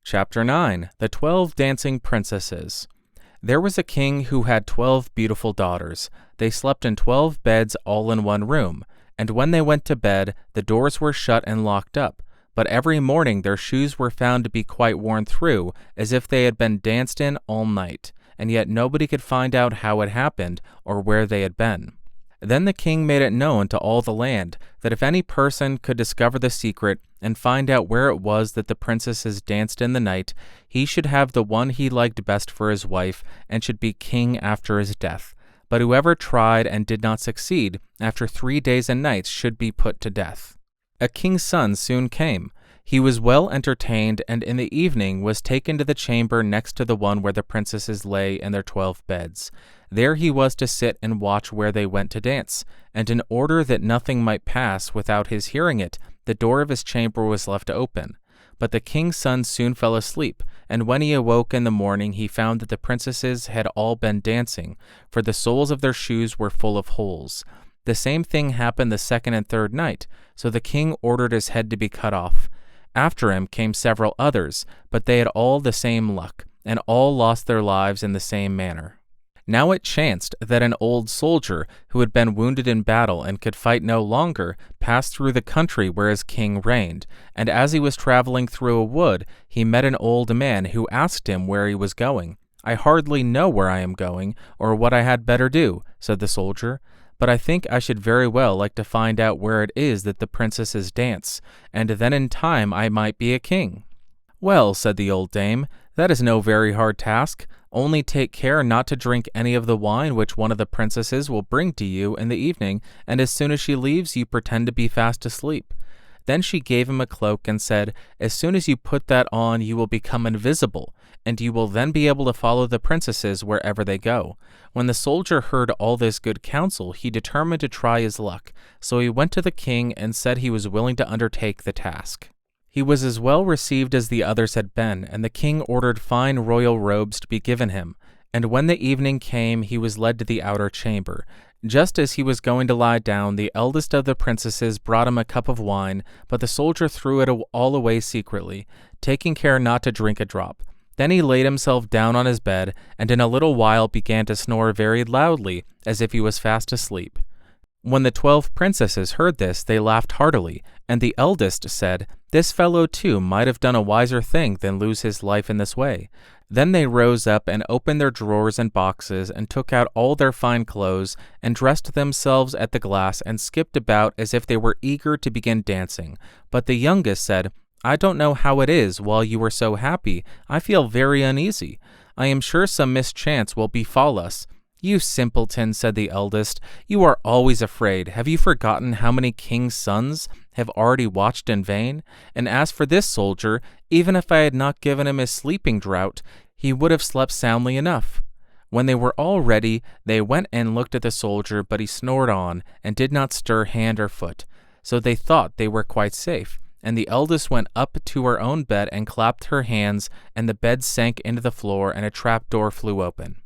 Chapter 9. The 12 Dancing Princesses. There was a king who had 12 beautiful daughters. They slept in 12 beds all in one room, and when they went to bed, the doors were shut and locked up. But every morning their shoes were found to be quite worn through, as if they had been danced in all night, and yet nobody could find out how it happened or where they had been. Then the king made it known to all the land that if any person could discover the secret and find out where it was that the princesses danced in the night, he should have the one he liked best for his wife and should be king after his death. But whoever tried and did not succeed, after 3 days and nights should be put to death. A king's son soon came. He was well entertained, and in the evening was taken to the chamber next to the one where the princesses lay in their 12 beds. There he was to sit and watch where they went to dance, and in order that nothing might pass without his hearing it, the door of his chamber was left open. But the king's son soon fell asleep, and when he awoke in the morning he found that the princesses had all been dancing, for the soles of their shoes were full of holes. The same thing happened the second and third night, so the king ordered his head to be cut off. After him came several others, but they had all the same luck, and all lost their lives in the same manner. Now it chanced that an old soldier, who had been wounded in battle and could fight no longer, passed through the country where his king reigned, and as he was traveling through a wood, he met an old man who asked him where he was going. "I hardly know where I am going, or what I had better do," said the soldier, "but I think I should very well like to find out where it is that the princesses dance, and then in time I might be a king." "Well," said the old dame, "that is no very hard task. Only take care not to drink any of the wine which one of the princesses will bring to you in the evening, and as soon as she leaves you pretend to be fast asleep." Then she gave him a cloak and said, "As soon as you put that on you will become invisible, and you will then be able to follow the princesses wherever they go." When the soldier heard all this good counsel, he determined to try his luck, so he went to the king and said he was willing to undertake the task. He was as well received as the others had been, and the king ordered fine royal robes to be given him. And when the evening came, he was led to the outer chamber. Just as he was going to lie down, the eldest of the princesses brought him a cup of wine, but the soldier threw it all away secretly, taking care not to drink a drop. Then he laid himself down on his bed, and in a little while began to snore very loudly, as if he was fast asleep. When the 12 princesses heard this, they laughed heartily, and the eldest said, "This fellow too might have done a wiser thing than lose his life in this way." Then they rose up and opened their drawers and boxes, and took out all their fine clothes, and dressed themselves at the glass, and skipped about as if they were eager to begin dancing. But the youngest said, "I don't know how it is, while you are so happy, I feel very uneasy. I am sure some mischance will befall us." "You simpleton," said the eldest, "you are always afraid. Have you forgotten how many kings' sons have already watched in vain? And as for this soldier, even if I had not given him his sleeping draught, he would have slept soundly enough." When they were all ready, they went and looked at the soldier, but he snored on, and did not stir hand or foot. So they thought they were quite safe. And the eldest went up to her own bed and clapped her hands, and the bed sank into the floor, and a trap door flew open.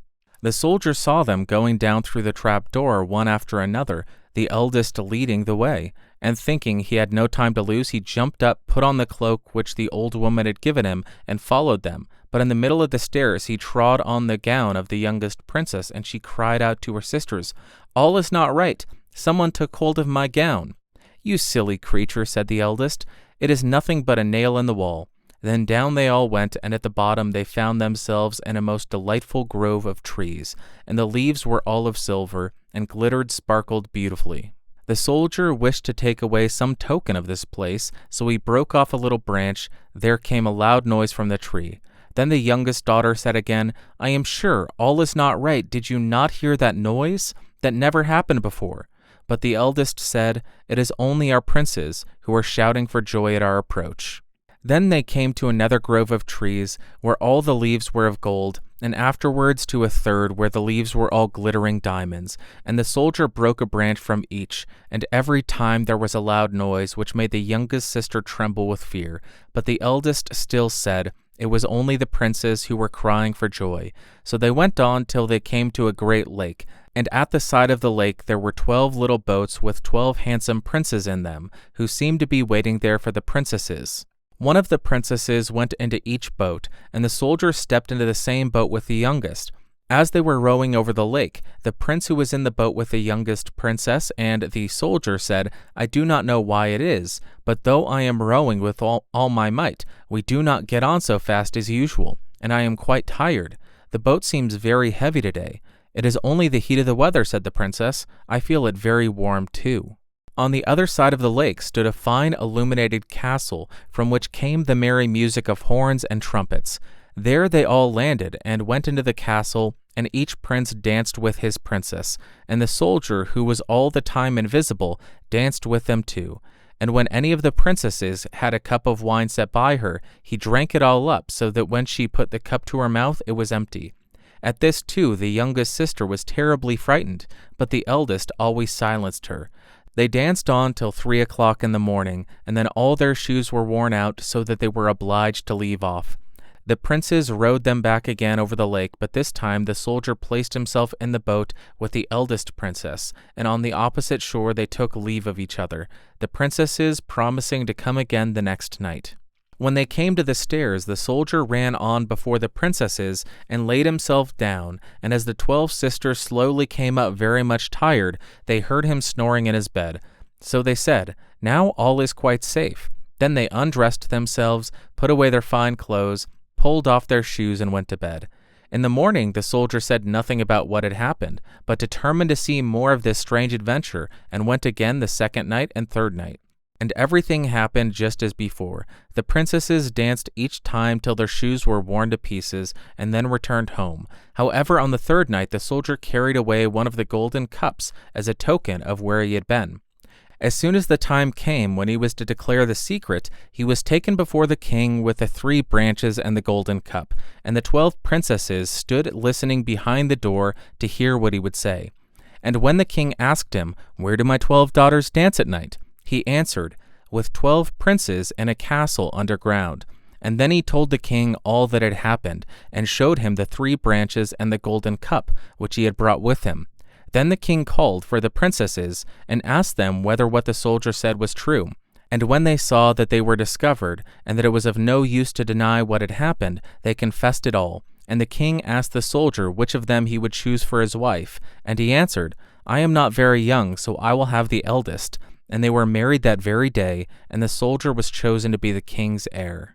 The soldier saw them going down through the trap door one after another, the eldest leading the way, and thinking he had no time to lose, he jumped up, put on the cloak which the old woman had given him, and followed them. But in the middle of the stairs he trod on the gown of the youngest princess, and she cried out to her sisters, "All is not right. Someone took hold of my gown." "You silly creature," said the eldest, "it is nothing but a nail in the wall." Then down they all went, and at the bottom they found themselves in a most delightful grove of trees, and the leaves were all of silver, and sparkled beautifully. The soldier wished to take away some token of this place, so he broke off a little branch. There came a loud noise from the tree. Then the youngest daughter said again, "I am sure all is not right. Did you not hear that noise? That never happened before." But the eldest said, "It is only our princes, who are shouting for joy at our approach." Then they came to another grove of trees, where all the leaves were of gold, and afterwards to a third, where the leaves were all glittering diamonds. And the soldier broke a branch from each, and every time there was a loud noise, which made the youngest sister tremble with fear. But the eldest still said, it was only the princes who were crying for joy. So they went on till they came to a great lake, and at the side of the lake there were 12 little boats with 12 handsome princes in them, who seemed to be waiting there for the princesses. One of the princesses went into each boat, and the soldier stepped into the same boat with the youngest. As they were rowing over the lake, the prince who was in the boat with the youngest princess and the soldier said, "I do not know why it is, but though I am rowing with all my might, we do not get on so fast as usual, and I am quite tired. The boat seems very heavy today." "It is only the heat of the weather," said the princess. "I feel it very warm too." On the other side of the lake stood a fine illuminated castle from which came the merry music of horns and trumpets. There they all landed and went into the castle, and each prince danced with his princess, and the soldier, who was all the time invisible, danced with them too. And when any of the princesses had a cup of wine set by her, he drank it all up, so that when she put the cup to her mouth, it was empty. At this too the youngest sister was terribly frightened, but the eldest always silenced her. They danced on till 3 o'clock in the morning, and then all their shoes were worn out, so that they were obliged to leave off. The princes rowed them back again over the lake, but this time the soldier placed himself in the boat with the eldest princess, and on the opposite shore they took leave of each other, the princesses promising to come again the next night. When they came to the stairs, the soldier ran on before the princesses and laid himself down, and as the 12 sisters slowly came up very much tired, they heard him snoring in his bed. So they said, "Now all is quite safe." Then they undressed themselves, put away their fine clothes, pulled off their shoes, and went to bed. In the morning the soldier said nothing about what had happened, but determined to see more of this strange adventure, and went again the second night and third night. And everything happened just as before. The princesses danced each time till their shoes were worn to pieces, and then returned home. However, on the third night the soldier carried away one of the golden cups as a token of where he had been. As soon as the time came when he was to declare the secret, he was taken before the king with the 3 branches and the golden cup, and the 12 princesses stood listening behind the door to hear what he would say. And when the king asked him, "Where do my 12 daughters dance at night?" he answered, "With 12 princes in a castle underground." And then he told the king all that had happened, and showed him the 3 branches and the golden cup, which he had brought with him. Then the king called for the princesses, and asked them whether what the soldier said was true. And when they saw that they were discovered, and that it was of no use to deny what had happened, they confessed it all. And the king asked the soldier which of them he would choose for his wife, and he answered, "I am not very young, so I will have the eldest." And they were married that very day, and the soldier was chosen to be the king's heir.